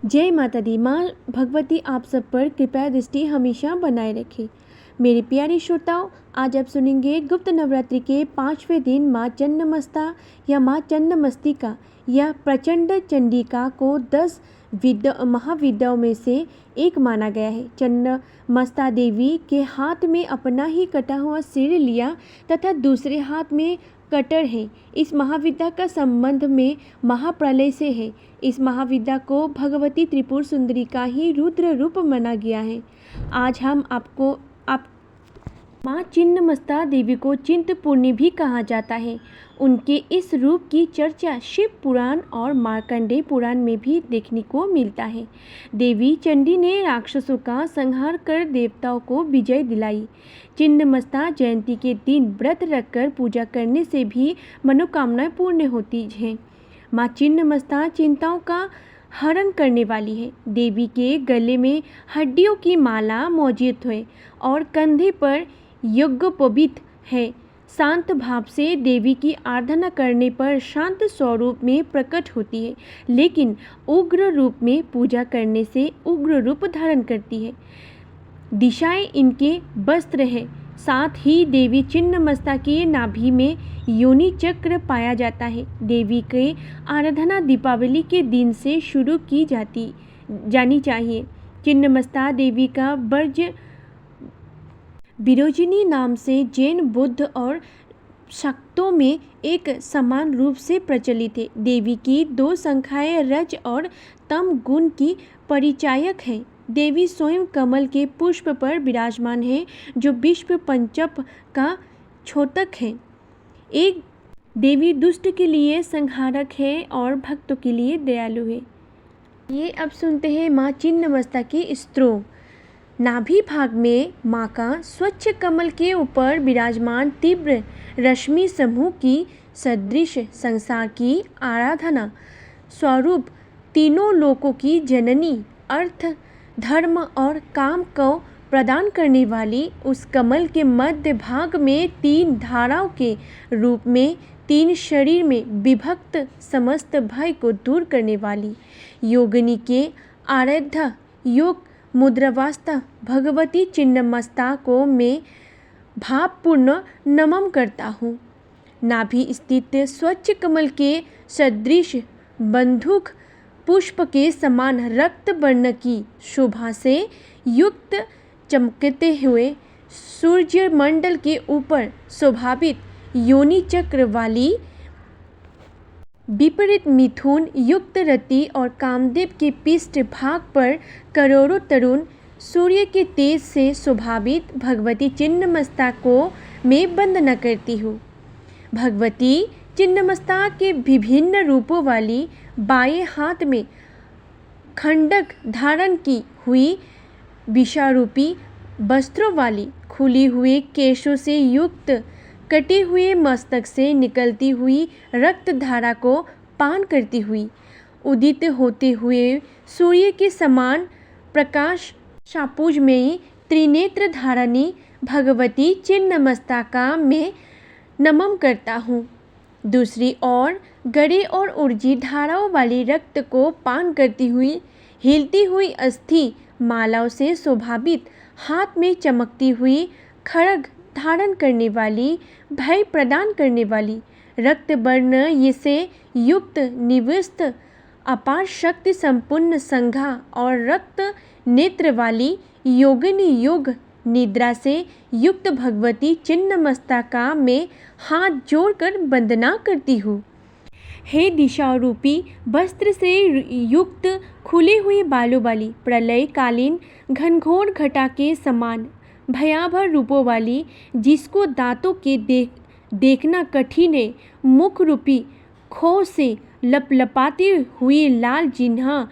जय माता दी। माँ भगवती आप सब पर कृपया दृष्टि हमेशा बनाए रखे। मेरे प्यारे श्रोताओं, आज आप सुनेंगे गुप्त नवरात्रि के 5वें दिन माँ चन्नमस्ता या माँ चन्नमस्तिका या प्रचंड चंडिका को 10 महाविद्याओं में से एक माना गया है। चन्नमस्ता देवी के हाथ में अपना ही कटा हुआ सिर लिया तथा दूसरे हाथ में कटर है। इस महाविद्या का संबंध में महाप्रलय से है। इस महाविद्या को भगवती त्रिपुर सुंदरी का ही रुद्र रूप माना गया है। आज हम माँ छिन्नमस्ता देवी को चिंतपूर्णी भी कहा जाता है। उनके इस रूप की चर्चा शिव पुराण और मार्कंडेय पुराण में भी देखने को मिलता है। देवी चंडी ने राक्षसों का संहार कर देवताओं को विजय दिलाई। छिन्नमस्ता जयंती के दिन व्रत रखकर पूजा करने से भी मनोकामनाएं पूर्ण होती हैं। माँ छिन्नमस्ता चिंताओं का हरण करने वाली है। देवी के गले में हड्डियों की माला मौजूद है और कंधे पर यज्ञोपवीत है। शांत भाव से देवी की आराधना करने पर शांत स्वरूप में प्रकट होती है, लेकिन उग्र रूप में पूजा करने से उग्र रूप धारण करती है। दिशाएं इनके वस्त्र है। साथ ही देवी छिन्नमस्ता की नाभि में योनि चक्र पाया जाता है। देवी के आराधना दीपावली के दिन से शुरू की जानी चाहिए। छिन्नमस्ता देवी का वर्ज विरोजिनी नाम से जैन, बुद्ध और शाक्तों में एक समान रूप से प्रचलित है। देवी की 2 संख्याएं रज और तम गुण की परिचायक है। देवी स्वयं कमल के पुष्प पर विराजमान है, जो विश्व पंचप का छोतक है। एक देवी दुष्ट के लिए संहारक है और भक्तों के लिए दयालु है। ये अब सुनते हैं माँ छिन्नमस्ता की स्तोत्र। नाभि भाग में माँ का स्वच्छ कमल के ऊपर विराजमान तीव्र रश्मि समूह की सदृश संसार की आराधना स्वरूप तीनों लोकों की जननी, अर्थ, धर्म और काम को प्रदान करने वाली उस कमल के मध्य भाग में 3 धाराओं के रूप में 3 शरीर में विभक्त समस्त भय को दूर करने वाली योगिनी के आराध्य योग मुद्रावस्था भगवती छिन्नमस्ता को मैं भावपूर्ण नमन करता हूँ। नाभि स्थित स्वच्छ कमल के सदृश बंदूक पुष्प के समान रक्त वर्ण की शोभा से युक्त चमकते हुए सूर्य मंडल के ऊपर शोभावित योनि चक्र वाली विपरीत मिथुन युक्त रति और कामदेव के पृष्ठ भाग पर करोड़ों तरुण सूर्य के तेज से शोभावित भगवती छिन्नमस्ता को मैं वंदना करती हूँ। भगवती छिन्नमस्ता के विभिन्न रूपों वाली बाएं हाथ में खंडक धारण की हुई विषारूपी वस्त्रों वाली खुली हुए केशों से युक्त कटे हुए मस्तक से निकलती हुई रक्त धारा को पान करती हुई उदित होते हुए सूर्य के समान प्रकाश शापुजमयी त्रिनेत्र धारणी भगवती छिन्नमस्ता का मैं नमन करता हूँ। दूसरी ओर गड़े और ऊर्जी धाराओं वाली रक्त को पान करती हुई हिलती हुई अस्थि मालाओं से शोभावित हाथ में चमकती हुई खड्ग धारण करने वाली भय प्रदान करने वाली रक्त वर्ण ये से युक्त निविष्ट अपार शक्ति संपूर्ण संघा और रक्त नेत्र वाली योगिनी योग निद्रा से युक्त भगवती छिन्नमस्ता का मैं हाथ जोड़कर वंदना करती हूँ। हे दिशा रूपी वस्त्र से युक्त खुले हुए बालों वाली प्रलय कालीन घनघोर घटा के समान भयावह रूपों वाली, जिसको दांतों के देखना कठिन है, मुख रूपी खो से लपलपाती हुई लाल जिह्वा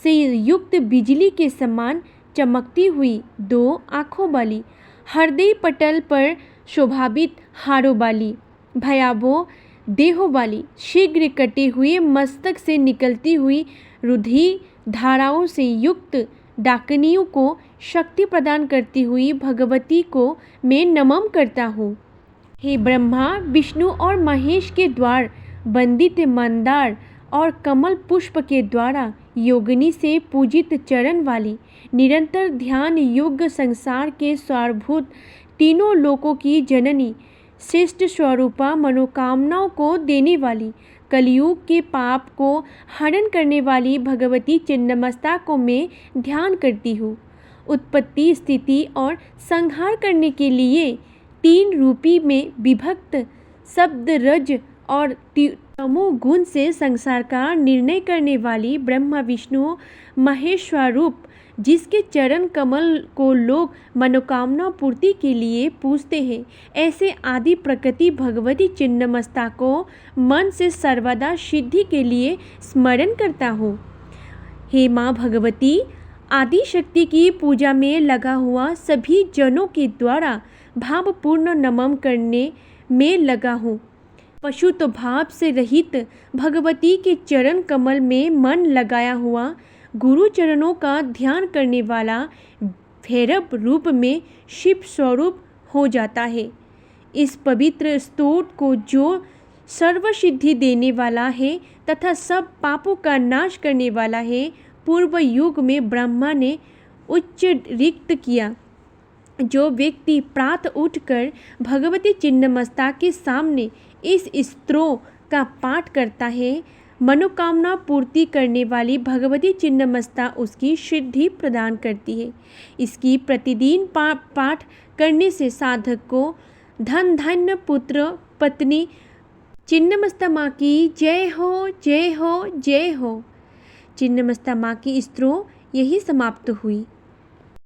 से युक्त बिजली के समान चमकती हुई 2 आँखों वाली, हृदय पटल पर शोभावित हारों वाली, भयावह देहों वाली, शीघ्र कटे हुए मस्तक से निकलती हुई रुधिर धाराओं से युक्त डाकिनियों को शक्ति प्रदान करती हुई भगवती को मैं नमन करता हूँ। हे ब्रह्मा विष्णु और महेश के द्वार वंदित मंदार और कमल पुष्प के द्वारा योगिनी से पूजित चरण वाली, निरंतर ध्यान योग्य, संसार के सारभूत, तीनों लोकों की जननी, श्रेष्ठ स्वरूपा, मनोकामनाओं को देने वाली, कलयुग के पाप को हरण करने वाली भगवती छिन्नमस्ता को मैं ध्यान करती हूँ। उत्पत्ति, स्थिति और संहार करने के लिए 3 रूपी में विभक्त शब्द रज और तमो गुण से संसार का निर्णय करने वाली ब्रह्मा विष्णु महेश स्वरूप, जिसके चरण कमल को लोग मनोकामना पूर्ति के लिए पूजते हैं, ऐसे आदि प्रकृति भगवती छिन्नमस्ता को मन से सर्वदा सिद्धि के लिए स्मरण करता हूँ। हे माँ भगवती, आदि शक्ति की पूजा में लगा हुआ सभी जनों के द्वारा भावपूर्ण नमन करने में लगा हूँ। पशुत्व भाव से रहित भगवती के चरण कमल में मन लगाया हुआ गुरु चरणों का ध्यान करने वाला भैरव रूप में शिव स्वरूप हो जाता है। इस पवित्र स्तोत्र को जो सर्वसिद्धि देने वाला है तथा सब पापों का नाश करने वाला है, पूर्व युग में ब्रह्मा ने उच्चरिक्त किया। जो व्यक्ति प्रातः उठकर भगवती छिन्नमस्ता के सामने इस स्तोत्र का पाठ करता है, मनोकामना पूर्ति करने वाली भगवती छिन्नमस्ता उसकी सिद्धि प्रदान करती है। इसकी प्रतिदिन पाठ करने से साधक को धन, धान्य, पुत्र, पत्नी, छिन्नमस्ता माँ की जय हो, जय हो, जय हो। छिन्नमस्ता माँ की स्तोत्र यही समाप्त हुई।